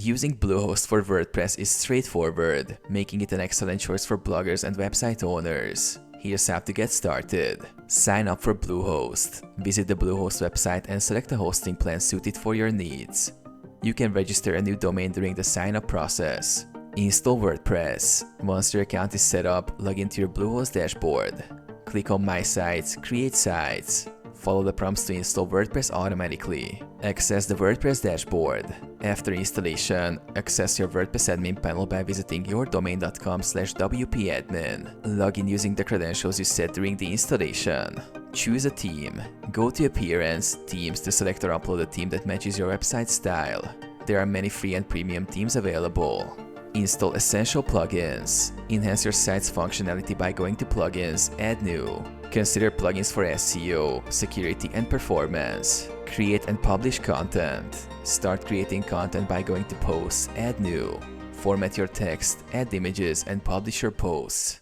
Using Bluehost for WordPress is straightforward, making it an excellent choice for bloggers and website owners. Here's how to get started. Sign up for Bluehost. Visit the Bluehost website and select a hosting plan suited for your needs. You can register a new domain during the sign-up process. Install WordPress. Once your account is set up, log into your Bluehost dashboard. Click on My Sites, Create Sites. Follow the prompts to install WordPress automatically. Access the WordPress dashboard. After installation, access your WordPress admin panel by visiting yourdomain.com/wp-admin. Log in using the credentials you set during the installation. Choose a theme. Go to Appearance, Themes to select or upload a theme that matches your website style. There are many free and premium themes available. Install essential plugins. Enhance your site's functionality by going to Plugins, Add New. Consider plugins for SEO, security, and performance. Create and publish content. Start creating content by going to Posts, Add New. Format your text, add images, and publish your posts.